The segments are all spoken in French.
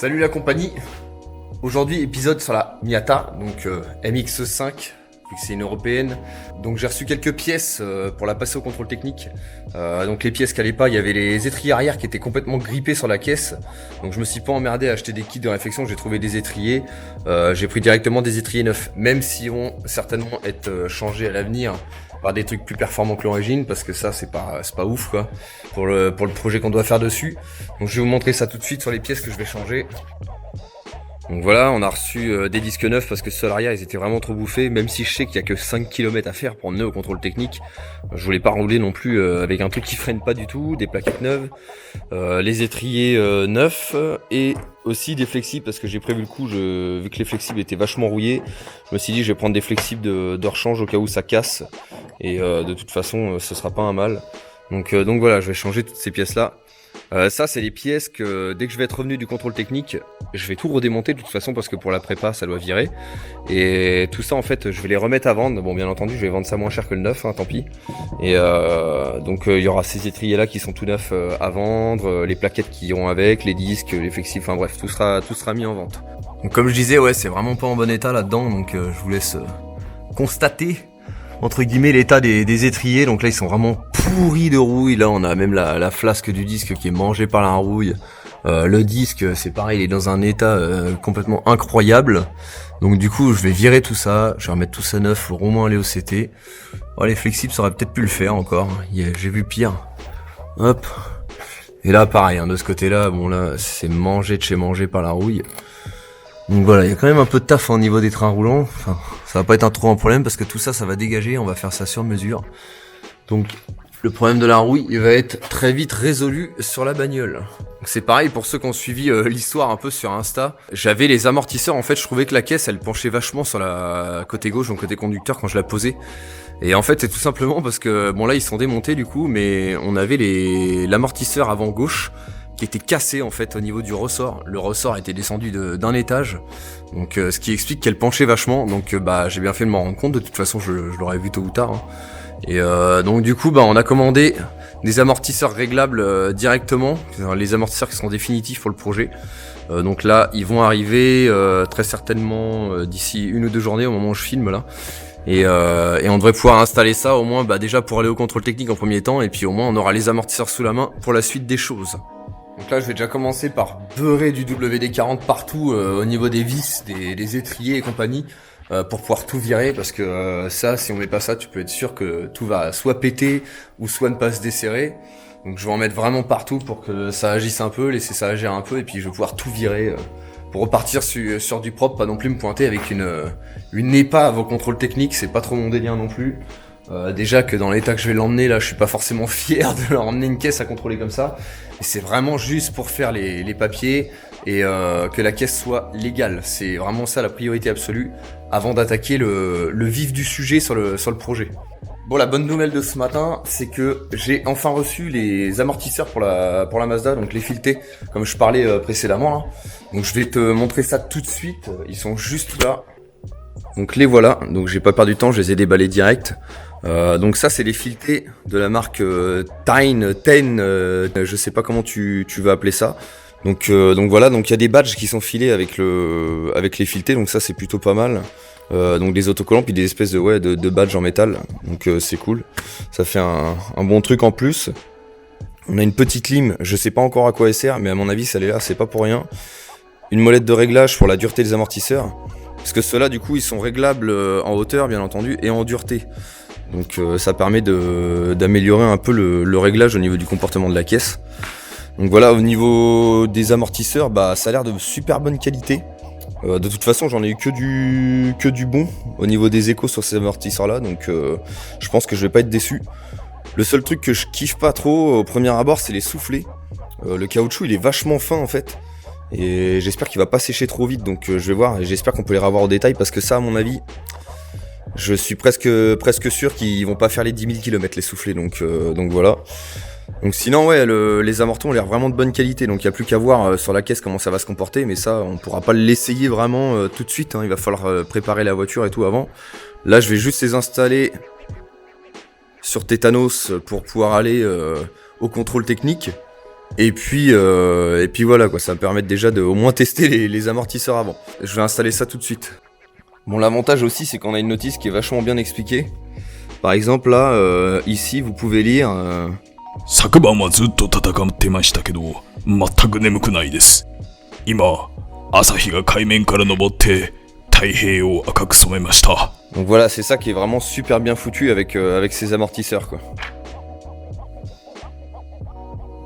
Salut la compagnie. Aujourd'hui épisode sur la Miata, donc MX5, vu que c'est une européenne. Donc j'ai reçu quelques pièces pour la passer au contrôle technique. Donc les pièces qui allaient pas, il y avait les étriers arrière qui étaient complètement grippés sur la caisse. Donc je me suis pas emmerdé à acheter des kits de réflexion, j'ai trouvé des étriers. J'ai pris directement des étriers neufs, même si vont certainement être changés à l'avenir par des trucs plus performants que l'origine, parce que ça c'est pas ouf quoi pour le projet qu'on doit faire dessus. Donc je vais vous montrer ça tout de suite sur les pièces que je vais changer. Donc voilà, on a reçu des disques neufs parce que ceux arrière ils étaient vraiment trop bouffés, même si je sais qu'il y a que 5 km à faire pour emmener au contrôle technique. Je voulais pas rouler non plus avec un truc qui freine pas du tout, des plaquettes neuves, les étriers neufs et aussi des flexibles parce que j'ai prévu le coup, vu que les flexibles étaient vachement rouillés, je me suis dit je vais prendre des flexibles de rechange au cas où ça casse et de toute façon ce sera pas un mal. Donc voilà, je vais changer toutes ces pièces là. Ça c'est les pièces que dès que je vais être revenu du contrôle technique, je vais tout redémonter de toute façon parce que pour la prépa ça doit virer. Et tout ça en fait je vais les remettre à vendre. Bon bien entendu je vais vendre ça moins cher que le neuf, hein, tant pis. Et donc il y aura ces étriers là qui sont tout neufs à vendre, les plaquettes qui iront avec, les disques, les flexibles, enfin bref tout sera mis en vente. Donc comme je disais ouais c'est vraiment pas en bon état là-dedans, donc je vous laisse constater entre guillemets l'état des étriers. Donc là ils sont vraiment pourris de rouille. Là on a même la flasque du disque qui est mangée par la rouille. Le disque c'est pareil, il est dans un état complètement incroyable. Donc du coup je vais virer tout ça, je vais remettre tout ça neuf pour au moins aller au CT. Oh, les flexibles ça aurait peut-être pu le faire encore, j'ai vu pire. Hop. Et là pareil, hein, de ce côté là, bon là c'est mangé de chez mangé par la rouille. Donc voilà, il y a quand même un peu de taf au niveau des trains roulants. Enfin, ça va pas être trop un problème parce que tout ça, ça va dégager. On va faire ça sur mesure. Donc le problème de la rouille, il va être très vite résolu sur la bagnole. Donc c'est pareil pour ceux qui ont suivi l'histoire un peu sur Insta. J'avais les amortisseurs. En fait, je trouvais que la caisse, elle penchait vachement sur la côté gauche, donc côté conducteur, quand je la posais. Et en fait, c'est tout simplement parce que bon là, ils sont démontés du coup, mais on avait l'amortisseur avant gauche qui était cassé en fait au niveau du ressort. Le ressort était descendu d'un étage, donc ce qui explique qu'elle penchait vachement. Donc j'ai bien fait de m'en rendre compte. De toute façon, je l'aurais vu tôt ou tard. Hein. Et donc du coup, on a commandé des amortisseurs réglables directement, les amortisseurs qui seront définitifs pour le projet. Donc là, ils vont arriver très certainement d'ici 1 ou 2 journées au moment où je filme là. Et on devrait pouvoir installer ça au moins déjà pour aller au contrôle technique en premier temps, et puis au moins on aura les amortisseurs sous la main pour la suite des choses. Donc là je vais déjà commencer par beurrer du WD-40 partout au niveau des vis, des étriers et compagnie pour pouvoir tout virer, parce que ça, si on met pas ça, tu peux être sûr que tout va soit péter ou soit ne pas se desserrer. Donc je vais en mettre vraiment partout pour que ça agisse un peu, laisser ça agir un peu, et puis je vais pouvoir tout virer pour repartir sur du propre, pas non plus me pointer avec une épave au contrôle technique, c'est pas trop mon délire non plus. Déjà que dans l'état que je vais l'emmener là, je suis pas forcément fier de leur emmener une caisse à contrôler comme ça. Et c'est vraiment juste pour faire les papiers et que la caisse soit légale. C'est vraiment ça la priorité absolue avant d'attaquer le vif du sujet sur le projet. Bon, la bonne nouvelle de ce matin, c'est que j'ai enfin reçu les amortisseurs pour la Mazda, donc les filetés, comme je parlais précédemment là. Donc je vais te montrer ça tout de suite. Ils sont juste là. Donc les voilà. Donc j'ai pas perdu de temps, je les ai déballés direct. Donc ça c'est les filetés de la marque Ten, je sais pas comment tu vas appeler ça. Donc voilà, donc il y a des badges qui sont filés avec les filetés, donc ça c'est plutôt pas mal. Donc des autocollants puis des espèces de badges en métal, donc c'est cool. Ça fait un bon truc en plus. On a une petite lime, je sais pas encore à quoi elle sert, mais à mon avis ça l'est là, c'est pas pour rien. Une molette de réglage pour la dureté des amortisseurs, parce que ceux-là du coup ils sont réglables en hauteur bien entendu et en dureté. Donc ça permet d'améliorer un peu le réglage au niveau du comportement de la caisse. Donc voilà, au niveau des amortisseurs, ça a l'air de super bonne qualité. De toute façon j'en ai eu que du bon au niveau des échos sur ces amortisseurs là, donc je pense que je vais pas être déçu. Le seul truc que je kiffe pas trop au premier abord, c'est les soufflets. Le caoutchouc il est vachement fin en fait, et j'espère qu'il va pas sécher trop vite, donc je vais voir, et j'espère qu'on peut les revoir au détail, parce que ça à mon avis je suis presque sûr qu'ils vont pas faire les 10 000 km les soufflets, donc voilà. Donc sinon ouais, les amortons ont l'air vraiment de bonne qualité, donc il n'y a plus qu'à voir sur la caisse comment ça va se comporter, mais ça on pourra pas l'essayer vraiment tout de suite, hein. Il va falloir préparer la voiture et tout avant. Là je vais juste les installer sur Tétanos pour pouvoir aller au contrôle technique. Et puis voilà quoi, ça va me permettre déjà de au moins tester les amortisseurs avant. Je vais installer ça tout de suite. Bon, l'avantage aussi, c'est qu'on a une notice qui est vachement bien expliquée. Par exemple, là, ici, vous pouvez lire... 昨晩はずっと戦ってましたけど、全く眠くないです。今、朝日が海面から昇って太平洋を赤く染めました。 Donc voilà, c'est ça qui est vraiment super bien foutu avec ces amortisseurs quoi.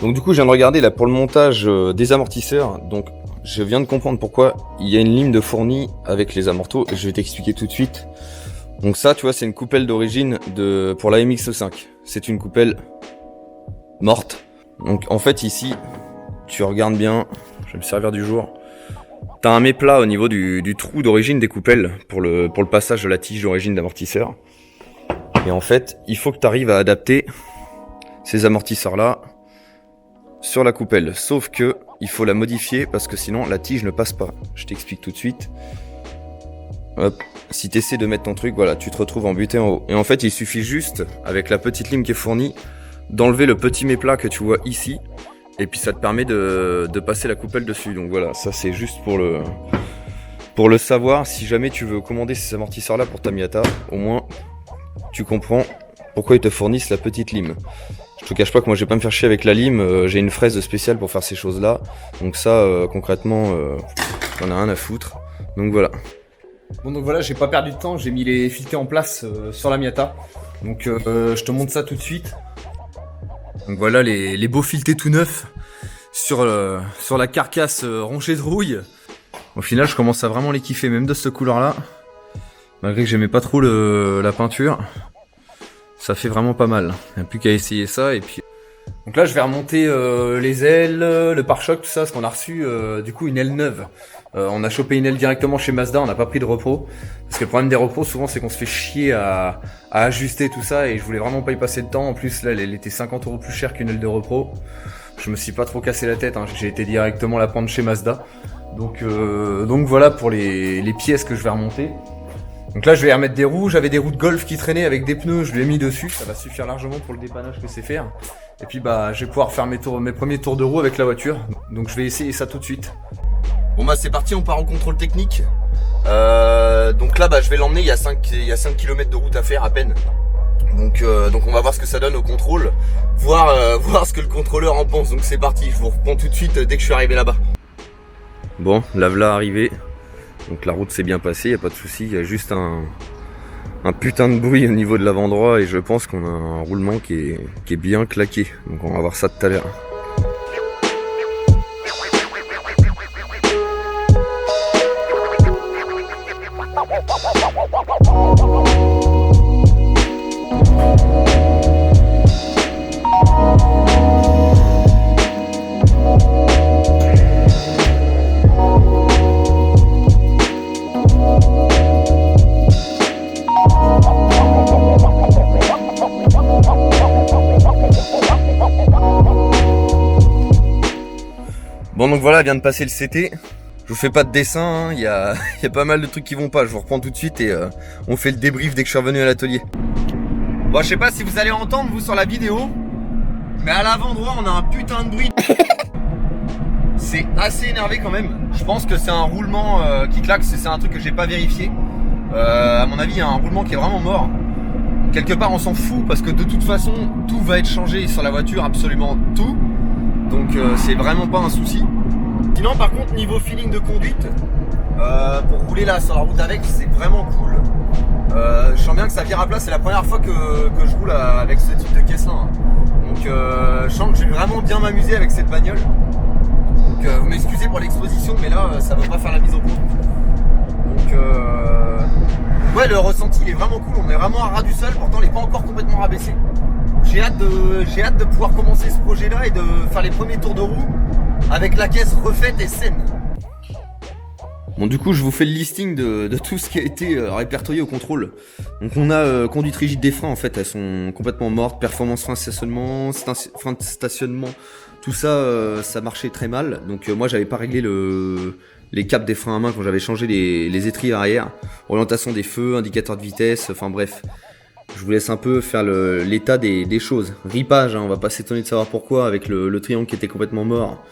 Donc du coup, je viens de regarder là pour le montage des amortisseurs. Donc je viens de comprendre pourquoi il y a une lime de fourni avec les amortos. Je vais t'expliquer tout de suite. Donc ça, tu vois, c'est une coupelle d'origine pour la MX5. C'est une coupelle morte. Donc en fait ici, tu regardes bien, je vais me servir du jour. T'as un méplat au niveau du trou d'origine des coupelles pour le passage de la tige d'origine d'amortisseur. Et en fait, il faut que tu arrives à adapter ces amortisseurs là sur la coupelle. Sauf que il faut la modifier parce que sinon la tige ne passe pas. Je t'explique tout de suite. Hop, si tu essaies de mettre ton truc, voilà, tu te retrouves embuté en haut. Et en fait, il suffit juste, avec la petite lime qui est fournie, d'enlever le petit méplat que tu vois ici. Et puis ça te permet de passer la coupelle dessus. Donc voilà, ça c'est juste pour le savoir. Si jamais tu veux commander ces amortisseurs là pour ta Miata, au moins tu comprends pourquoi ils te fournissent la petite lime. Je te cache pas que moi je vais pas me faire chier avec la lime, j'ai une fraise spéciale pour faire ces choses là. Donc ça concrètement j'en ai rien à foutre. Donc voilà. Bon donc voilà, j'ai pas perdu de temps, j'ai mis les filetés en place sur la Miata. Donc je te montre ça tout de suite. Donc voilà les beaux filetés tout neufs sur la carcasse ronchée de rouille. Au final je commence à vraiment les kiffer, même de cette couleur là. Malgré que j'aimais pas trop la peinture. Ça fait vraiment mal. Il n'y a plus qu'à essayer ça et puis... Donc là je vais remonter les ailes, le pare-choc, tout ça, parce qu'on a reçu du coup une aile neuve. On a chopé une aile directement chez Mazda, on n'a pas pris de repos. Parce que le problème des repos souvent c'est qu'on se fait chier à ajuster tout ça et je voulais vraiment pas y passer de temps. En plus là elle était 50 € plus chère qu'une aile de repos. Je me suis pas trop cassé la tête, hein. J'ai été directement la prendre chez Mazda. Donc voilà pour les pièces que je vais remonter. Donc là je vais remettre des roues, j'avais des roues de golf qui traînaient avec des pneus, je lui ai mis dessus, ça va suffire largement pour le dépannage que c'est faire. Et puis bah je vais pouvoir faire mes premiers tours de roue avec la voiture, donc je vais essayer ça tout de suite. Bon bah c'est parti, on part au contrôle technique. Donc là bah je vais l'emmener, il y a 5 km de route à faire à peine. Donc on va voir ce que ça donne au contrôle, voir ce que le contrôleur en pense, donc c'est parti, je vous reprends tout de suite dès que je suis arrivé là-bas. Bon, la voilà arrivé. Donc la route s'est bien passée, y a pas de souci, il y a juste un putain de bruit au niveau de l'avant-droit et je pense qu'on a un roulement qui est bien claqué. Donc on va voir ça tout à l'heure. Bon donc voilà, vient de passer le CT. Je vous fais pas de dessin, hein. y a pas mal de trucs qui vont pas. Je vous reprends tout de suite et on fait le débrief dès que je suis revenu à l'atelier. Bon je sais pas si vous allez entendre vous sur la vidéo, mais à l'avant-droit on a un putain de bruit. C'est assez énervé quand même. Je pense que c'est un roulement qui claque, c'est un truc que j'ai pas vérifié. À mon avis il y a un roulement qui est vraiment mort. Quelque part on s'en fout parce que de toute façon tout va être changé sur la voiture, absolument tout. Donc c'est vraiment pas un souci. Sinon par contre niveau feeling de conduite, pour rouler là sur la route avec c'est vraiment cool. Je sens bien que ça vire à plat, c'est la première fois que je roule avec ce type de caisse là. Donc je sens que je vais vraiment bien m'amuser avec cette bagnole. Donc vous m'excusez pour l'exposition mais là ça va pas faire la mise au point. Donc ouais le ressenti il est vraiment cool, on est vraiment à ras du sol, pourtant il n'est pas encore complètement rabaissé. J'ai hâte de pouvoir commencer ce projet là et de faire les premiers tours de roue avec la caisse refaite et saine. Bon du coup je vous fais le listing de tout ce qui a été répertorié au contrôle. Donc on a conduite rigide des freins, en fait elles sont complètement mortes, performance frein de stationnement, tout ça ça marchait très mal. Donc moi j'avais pas réglé les caps des freins à main quand j'avais changé les étriers arrière, orientation des feux, indicateur de vitesse, enfin bref. je vous laisse un peu faire l'état des choses. Ripage, hein, on va pas s'étonner de savoir pourquoi avec le triangle qui était complètement mort.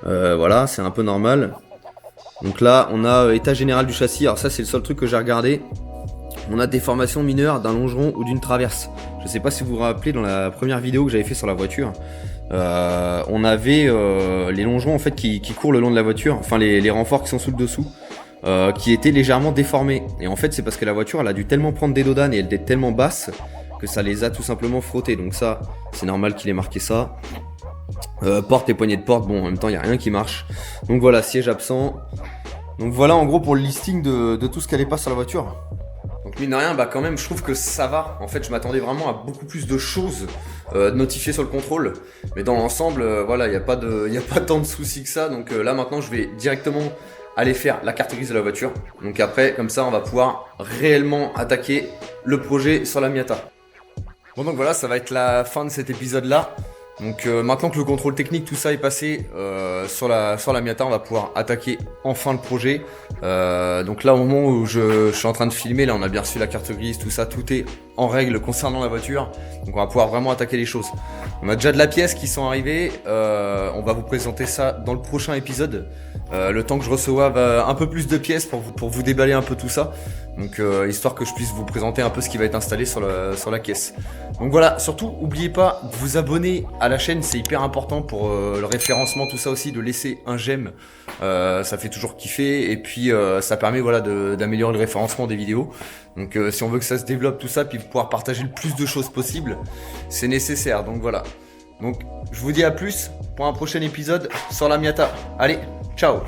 Voilà, c'est un peu normal. Donc là, on a état général du châssis. Alors ça, c'est le seul truc que j'ai regardé. On a déformation mineure d'un longeron ou d'une traverse. Je sais pas si vous vous rappelez dans la première vidéo que j'avais fait sur la voiture. On avait les longerons en fait qui courent le long de la voiture, enfin les renforts qui sont sous le dessous, qui étaient légèrement déformés. Et en fait, c'est parce que la voiture, elle a dû tellement prendre des dodanes et elle était tellement basse que ça les a tout simplement frottés. Donc ça, c'est normal qu'il ait marqué ça. Porte et poignée de porte, bon en même temps il n'y a rien qui marche. Donc voilà, siège absent. Donc voilà en gros pour le listing de tout ce qui allait pas sur la voiture. Donc mine de rien, bah quand même je trouve que ça va. En fait je m'attendais vraiment à beaucoup plus de choses notifiées sur le contrôle. Mais dans l'ensemble, voilà, il n'y a pas tant de soucis que ça. Donc là maintenant je vais directement aller faire la carte grise de la voiture. Donc après, comme ça on va pouvoir réellement attaquer le projet sur la Miata. Bon donc voilà, ça va être la fin de cet épisode là. Donc maintenant que le contrôle technique, tout ça est passé sur la Miata, on va pouvoir attaquer enfin le projet. Donc là au moment où je suis en train de filmer, là on a bien reçu la carte grise, tout ça, tout est en règle concernant la voiture. Donc on va pouvoir vraiment attaquer les choses. On a déjà de la pièce qui sont arrivées, on va vous présenter ça dans le prochain épisode. Le temps que je reçoive un peu plus de pièces pour vous déballer un peu tout ça. Donc histoire que je puisse vous présenter un peu ce qui va être installé sur la caisse. Donc voilà, surtout n'oubliez pas de vous abonner à la chaîne, c'est hyper important pour le référencement, tout ça aussi, de laisser un j'aime, ça fait toujours kiffer et puis ça permet voilà d'améliorer le référencement des vidéos. Donc si on veut que ça se développe tout ça, puis pouvoir partager le plus de choses possible, c'est nécessaire. Donc voilà. Donc je vous dis à plus pour un prochain épisode sur la Miata. Allez, ciao.